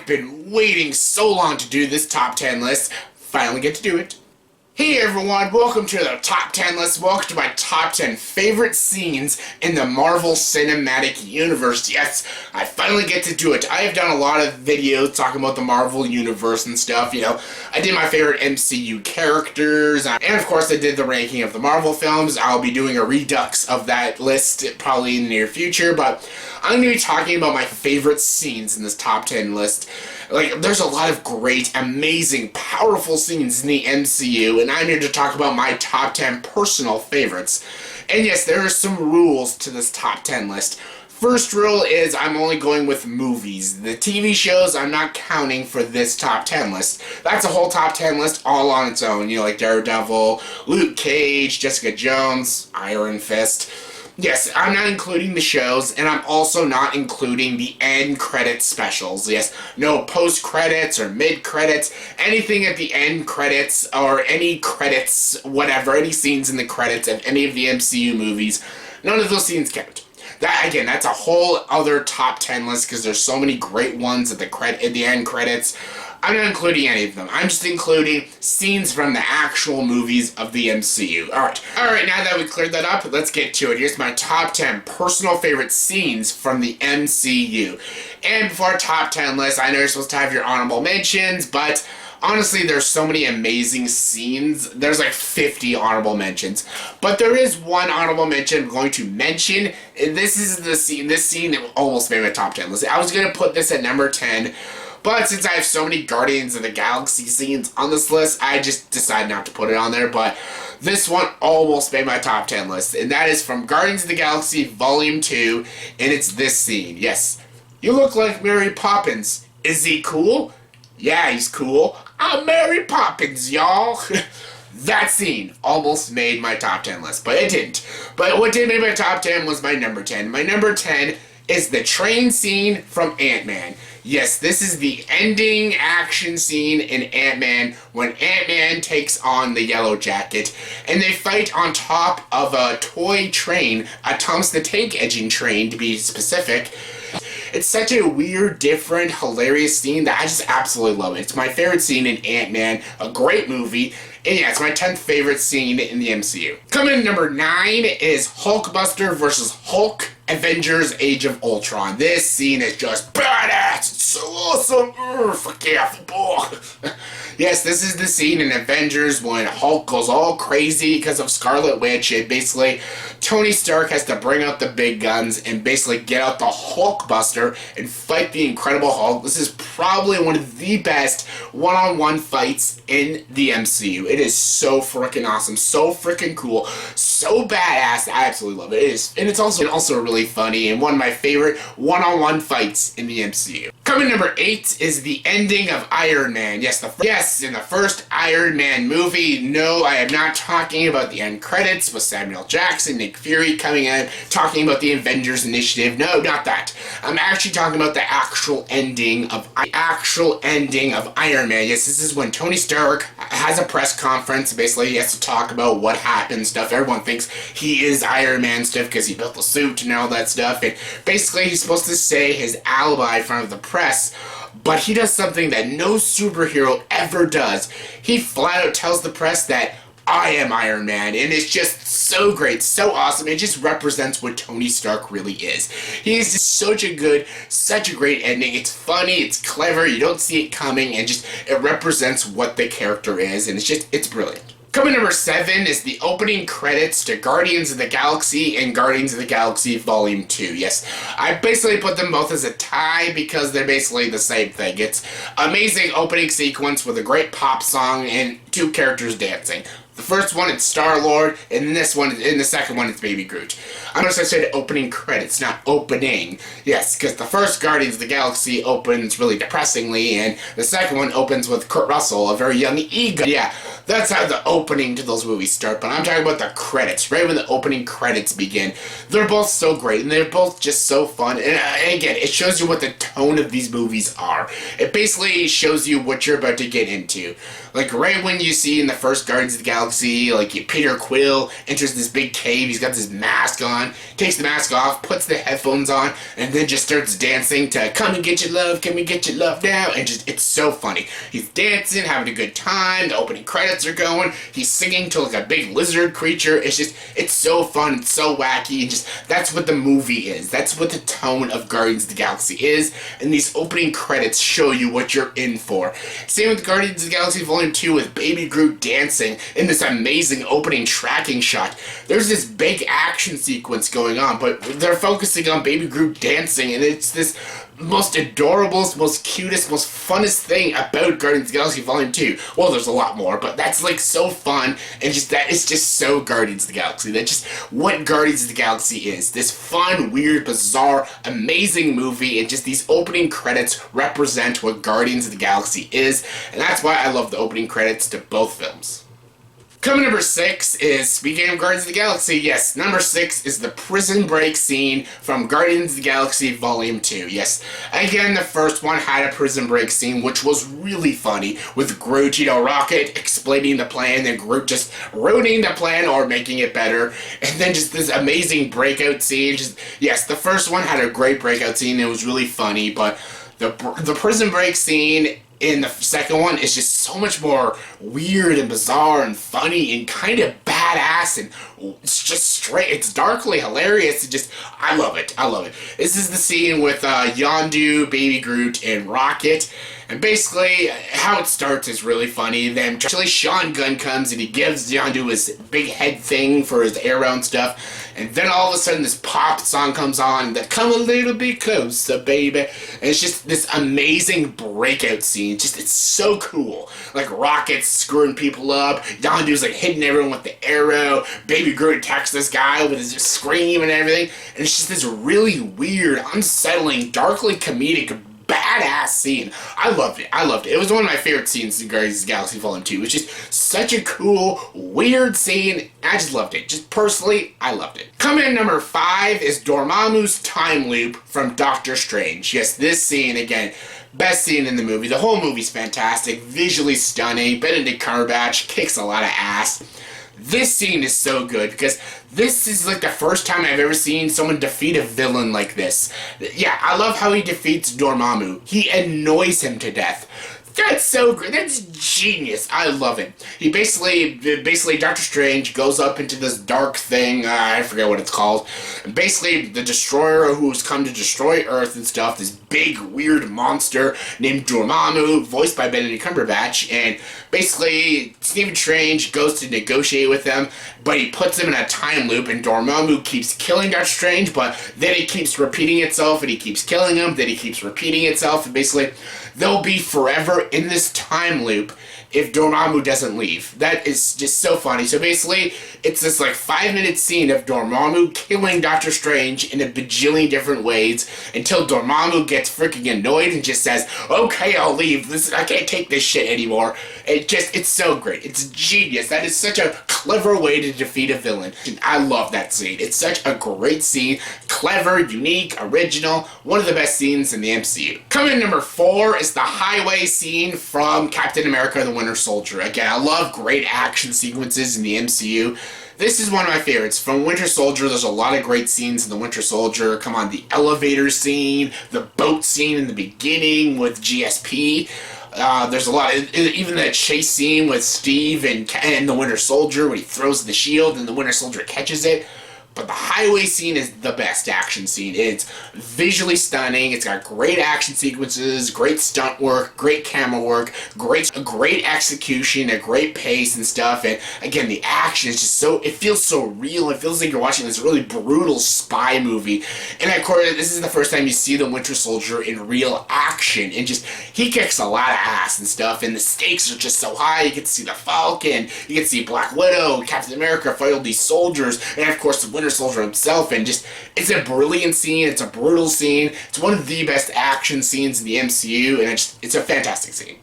I've been waiting so long to do this top 10 list. Finally get to do it. Hey everyone, welcome to the top 10 list. Welcome to my top 10 favorite scenes in the Marvel Cinematic Universe. Yes, I finally get to do it. I have done a lot of videos talking about the Marvel Universe and stuff, you know. I did my favorite MCU characters, and of course I did the ranking of the Marvel films. I'll be doing a redux of that list probably in the near future, but I'm going to be talking about my favorite scenes in this top 10 list. Like, there's a lot of great, amazing, powerful scenes in the MCU, and I'm here to talk about my top 10 personal favorites. And yes, there are some rules to this top 10 list. First rule is I'm only going with movies. The TV shows I'm not counting for this top 10 list. That's a whole top 10 list all on its own. You know, like Daredevil, Luke Cage, Jessica Jones, Iron Fist. Yes, I'm not including the shows, and I'm also not including the end credit specials. Yes, no post-credits or mid-credits, anything at the end credits, or any credits, whatever, any scenes in the credits of any of the MCU movies. None of those scenes count. That, again, that's a whole other top 10 list, because there's so many great ones at the end credits. I'm not including any of them. I'm just including scenes from the actual movies of the MCU. Alright, now that we cleared that up, let's get to it. Here's my top 10 personal favorite scenes from the MCU. And before our top 10 list, I know you're supposed to have your honorable mentions, but honestly, there's so many amazing scenes. There's like 50 honorable mentions. But there is one honorable mention I'm going to mention. This is the scene. This scene almost made my top 10 list. I was going to put this at number 10. But since I have so many Guardians of the Galaxy scenes on this list, I just decided not to put it on there. But this one almost made my top 10 list. And that is from Guardians of the Galaxy Volume 2. And it's this scene. Yes. You look like Mary Poppins. Is he cool? Yeah, he's cool. I'm Mary Poppins, y'all. That scene almost made my top 10 list. But it didn't. But what did make my top 10 was my number 10. My number 10 is the train scene from Ant-Man. Yes, this is the ending action scene in Ant-Man when Ant-Man takes on the Yellow Jacket and they fight on top of a toy train, a Thomas the Tank Engine train to be specific. It's such a weird, different, hilarious scene that I just absolutely love it. It's my favorite scene in Ant-Man, a great movie, and yeah, it's my 10th favorite scene in the MCU. Coming in number 9 is Hulkbuster vs. Hulk, Avengers Age of Ultron. This scene is just badass. It's so awesome. Fuck yeah, football. Yes, this is the scene in Avengers when Hulk goes all crazy because of Scarlet Witch, and basically Tony Stark has to bring out the big guns and basically get out the Hulkbuster and fight the Incredible Hulk. This is probably one of the best one-on-one fights in the MCU. It is so freaking awesome, so freaking cool, so badass. I absolutely love it. It is, and it's also really funny and one of my favorite one-on-one fights in the MCU. Coming number 8 is the ending of Iron Man. Yes, in the first Iron Man movie. No, I am not talking about the end credits with Samuel Jackson, Nick Fury coming in, talking about the Avengers Initiative. No, not that. I'm actually talking about the actual ending of Iron Man. Yes, this is when Tony Stark has a press conference. Basically, he has to talk about what happened, stuff. Everyone thinks he is Iron Man stuff because he built the suit and all that stuff. And basically, he's supposed to say his alibi in front of the press. But he does something that no superhero ever does. He flat out tells the press that I am Iron Man, and it's just so great, so awesome. It just represents what Tony Stark really is. He is just such a great ending. It's funny, it's clever, you don't see it coming, and just it represents what the character is, and it's brilliant. Coming number 7 is the opening credits to Guardians of the Galaxy and Guardians of the Galaxy Volume 2. Yes, I basically put them both as a tie because they're basically the same thing. It's amazing opening sequence with a great pop song and 2 characters dancing. The first one, it's Star-Lord, and in the second one, it's Baby Groot. I noticed I said opening credits, not opening. Yes, because the first Guardians of the Galaxy opens really depressingly, and the second one opens with Kurt Russell, a very young ego. Yeah, that's how the opening to those movies start, but I'm talking about the credits, right when the opening credits begin. They're both so great, and they're both just so fun, and again, it shows you what the tone of these movies are. It basically shows you what you're about to get into. Like, right when you see in the first Guardians of the Galaxy Galaxy. Like, Peter Quill enters this big cave, he's got this mask on, takes the mask off, puts the headphones on, and then just starts dancing to Come and Get Your Love, Come and Get Your Love Now, and just, it's so funny. He's dancing, having a good time, the opening credits are going, he's singing to like a big lizard creature. It's so fun, it's so wacky, and just, that's what the movie is. That's what the tone of Guardians of the Galaxy is, and these opening credits show you what you're in for. Same with Guardians of the Galaxy Volume 2 with Baby Groot dancing in this amazing opening tracking shot. There's this big action sequence going on, but they're focusing on Baby Groot dancing, and it's this most adorable, most cutest, most funnest thing about Guardians of the Galaxy Volume 2. Well, there's a lot more, but that's like so fun, and just that is just so Guardians of the Galaxy. That's just what Guardians of the Galaxy is. This fun, weird, bizarre, amazing movie, and just these opening credits represent what Guardians of the Galaxy is, and that's why I love the opening credits to both films. Coming number 6 is, speaking of Guardians of the Galaxy, yes, number 6 is the prison break scene from Guardians of the Galaxy Volume 2. Yes, again, the first one had a prison break scene, which was really funny, with Groot, Rocket explaining the plan, then Groot just ruining the plan or making it better, and then just this amazing breakout scene. Just, yes, the first one had a great breakout scene, it was really funny, but the prison break scene in the second one is just so much more weird and bizarre and funny and kind of badass, and it's just straight, it's darkly hilarious, and just, I love it. This is the scene with Yondu, Baby Groot, and Rocket, and basically how it starts is really funny. Then actually Sean Gunn comes and he gives Yondu his big head thing for his arrow and stuff, and then all of a sudden this pop song comes on that "Come a Little Bit Closer, Baby," and it's just this amazing breakout scene. Just, it's so cool. Like, Rocket's screwing people up, Yondu's like hitting everyone with the arrow, Baby Groot attacks this guy with his scream and everything, and it's just this really weird, unsettling, darkly comedic, badass scene. I loved it. It was one of my favorite scenes in Guardians of the Galaxy Volume 2. It's just such a cool, weird scene. I just loved it. Just personally, I loved it. Coming in number 5 is Dormammu's time loop from Doctor Strange. Yes, this scene, again, best scene in the movie. The whole movie's fantastic, visually stunning. Benedict Cumberbatch kicks a lot of ass. This scene is so good because this is like the first time I've ever seen someone defeat a villain like this. Yeah, I love how he defeats Dormammu. He annoys him to death. That's so great. That's genius. I love it. He basically, Doctor Strange goes up into this dark thing. I forget what it's called. And basically, the Destroyer who's come to destroy Earth and stuff, this big, weird monster named Dormammu, voiced by Benedict Cumberbatch, and basically, Stephen Strange goes to negotiate with them, but he puts him in a time loop, and Dormammu keeps killing Doctor Strange, but then it keeps repeating itself, and he keeps killing him, then he keeps repeating itself, and basically, they'll be forever in this time loop if Dormammu doesn't leave. That is just so funny. So basically, it's this like 5-minute scene of Dormammu killing Doctor Strange in a bajillion different ways until Dormammu gets freaking annoyed and just says, "Okay, I'll leave. I can't take this shit anymore." It's so great. It's genius. That is such a clever way to defeat a villain. And I love that scene. It's such a great scene. Clever, unique, original. One of the best scenes in the MCU. Coming in number 4 is the highway scene from Captain America the Winter Soldier. Again, I love great action sequences in the MCU. This is one of my favorites. From Winter Soldier, there's a lot of great scenes in the Winter Soldier. Come on, the elevator scene, the boat scene in the beginning with GSP. There's a lot, even that chase scene with Steve and the Winter Soldier when he throws the shield and the Winter Soldier catches it. But the highway scene is the best action scene. It's visually stunning. It's got great action sequences, great stunt work, great camera work, great execution, a great pace and stuff. And again, the action is just so, it feels so real. It feels like you're watching this really brutal spy movie. And of course, this is the first time you see the Winter Soldier in real action. And just, he kicks a lot of ass and stuff. And the stakes are just so high. You get to see the Falcon. You get to see Black Widow, Captain America fight all these soldiers. And of course, the Winter Soldier himself, and just, it's a brilliant scene, it's a brutal scene, it's one of the best action scenes in the MCU, and it's a fantastic scene.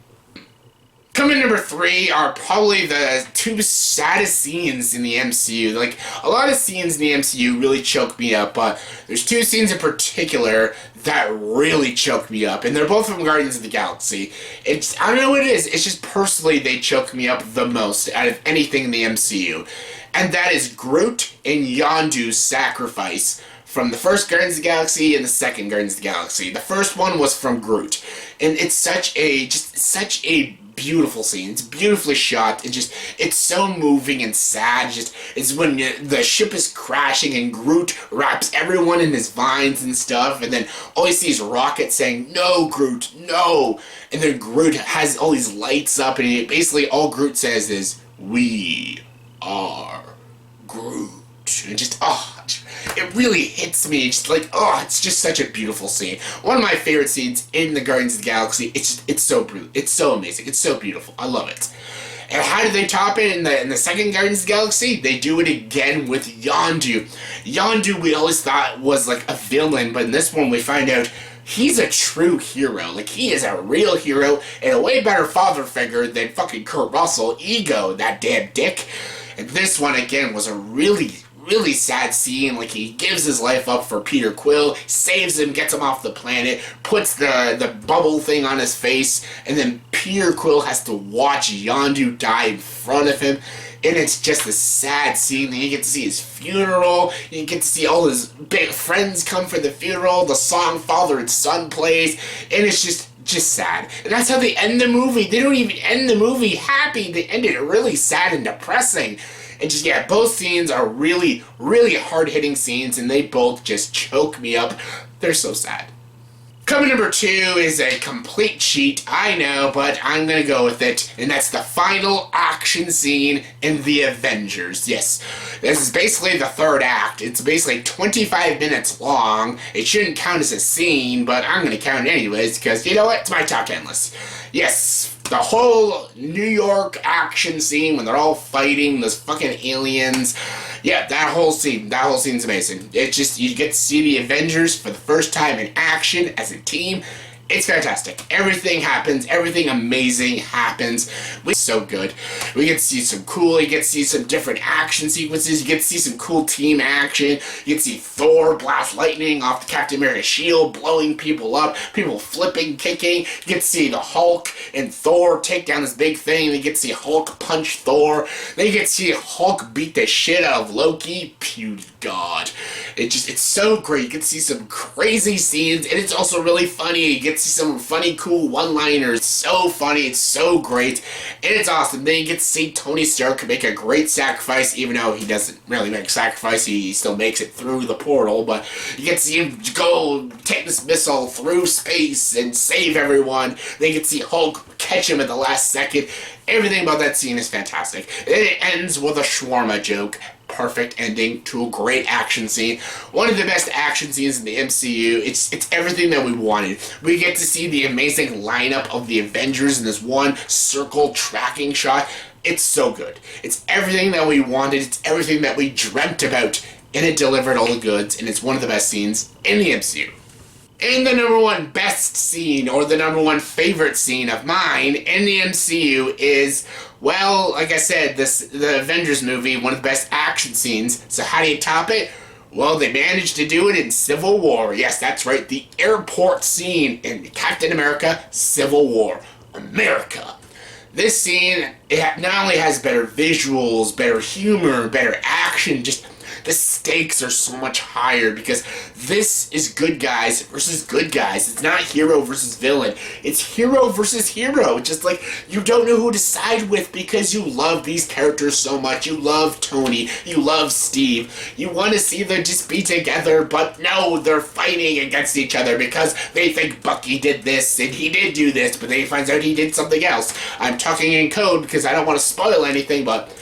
Coming number 3 are probably the two saddest scenes in the MCU. Like, a lot of scenes in the MCU really choke me up, but there's two scenes in particular that really choke me up, and they're both from Guardians of the Galaxy. I don't know what it is, it's just personally they choke me up the most out of anything in the MCU. And that is Groot and Yondu's sacrifice from the first Guardians of the Galaxy and the second Guardians of the Galaxy. The first one was from Groot, and it's such a beautiful scene. It's beautifully shot. It's so moving and sad. It's when the ship is crashing and Groot wraps everyone in his vines and stuff, and then all you see is Rocket saying, "No, Groot, no!" And then Groot has all these lights up, and basically all Groot says is, "We are Groot." And it really hits me. It's just such a beautiful scene. One of my favorite scenes in the Guardians of the Galaxy. It's so amazing. It's so beautiful. I love it. And how did they top it in the second Guardians of the Galaxy? They do it again with Yondu. Yondu we always thought was like a villain, but in this one we find out he's a true hero. Like, he is a real hero and a way better father figure than fucking Kurt Russell, Ego, that damn dick. And this one again was a really sad scene. Like, he gives his life up for Peter Quill, saves him, gets him off the planet, puts the bubble thing on his face, and then Peter Quill has to watch Yondu die in front of him. And it's just a sad scene. You get to see his funeral. You get to see all his big friends come for the funeral. The song Father and Son plays. And it's just sad. And that's how they end the movie. They don't even end the movie happy. They end it really sad and depressing. And both scenes are really hard-hitting scenes, and they both just choke me up. They're so sad. Coming number 2 is a complete cheat, I know, but I'm gonna go with it, and that's the final action scene in The Avengers. Yes, this is basically the third act. It's basically 25 minutes long. It shouldn't count as a scene, but I'm gonna count it anyways, because you know what? It's my top 10 list. Yes, the whole New York action scene when they're all fighting those fucking aliens. Yeah, that whole scene's amazing. You get to see the Avengers for the first time in action as a team. It's fantastic. Everything happens. Everything amazing happens. It's so good. We get to see you get to see some different action sequences. You get to see some cool team action. You get to see Thor blast lightning off the Captain America shield, blowing people up, people flipping, kicking. You get to see the Hulk and Thor take down this big thing. You get to see Hulk punch Thor. Then you get to see Hulk beat the shit out of Loki. Beauty God. It's so great. You get to see some crazy scenes, and it's also really funny. You get to see some funny, cool one-liners. It's so funny. It's so great. And it's awesome. Then you get to see Tony Stark make a great sacrifice, even though he doesn't really make a sacrifice. He still makes it through the portal, but you get to see him go take this missile through space and save everyone. Then you get to see Hulk catch him at the last second. Everything about that scene is fantastic. And it ends with a shawarma joke. Perfect ending to a great action scene. One of the best action scenes in the MCU. It's everything that we wanted. We get to see the amazing lineup of the Avengers in this one circle tracking shot. It's so good. It's everything that we wanted. It's everything that we dreamt about. And it delivered all the goods. And it's one of the best scenes in the MCU. And the number one best scene, or the number one favorite scene of mine in the MCU is, well, like I said, the Avengers movie, one of the best action scenes. So how do you top it? Well, they managed to do it in Civil War. Yes, that's right, the airport scene in Captain America Civil War. America. This scene, it not only has better visuals, better humor, better action, just the stakes are so much higher because this is good guys versus good guys. It's not hero versus villain. It's hero versus hero. Just like you don't know who to side with because you love these characters so much. You love Tony. You love Steve. You want to see them just be together, but no, they're fighting against each other because they think Bucky did this and he did do this, but then he finds out he did something else. I'm talking in code because I don't want to spoil anything, but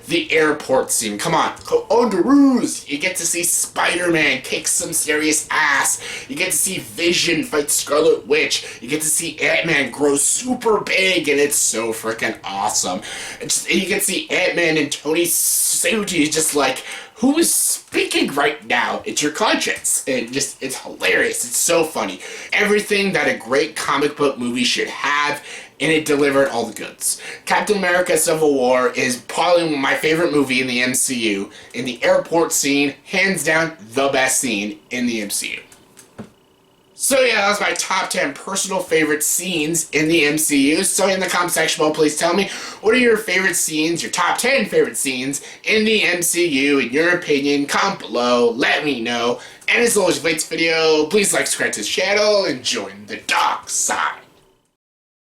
the airport scene. Come on. Underoos! You get to see Spider-Man kick some serious ass. You get to see Vision fight Scarlet Witch. You get to see Ant-Man grow super big, and it's so freaking awesome. You get to see Ant-Man in Tony's suit. He's just like, who is speaking right now? It's your conscience. It's hilarious. It's so funny. Everything that a great comic book movie should have, and it delivered all the goods. Captain America Civil War is probably my favorite movie in the MCU, and the airport scene, hands down, the best scene in the MCU. So yeah, that was my top 10 personal favorite scenes in the MCU. So in the comment section below, please tell me, what are your favorite scenes, your top 10 favorite scenes in the MCU, in your opinion? Comment below, let me know. And as always, if you like this video, please like, subscribe to this channel, and join the dark side.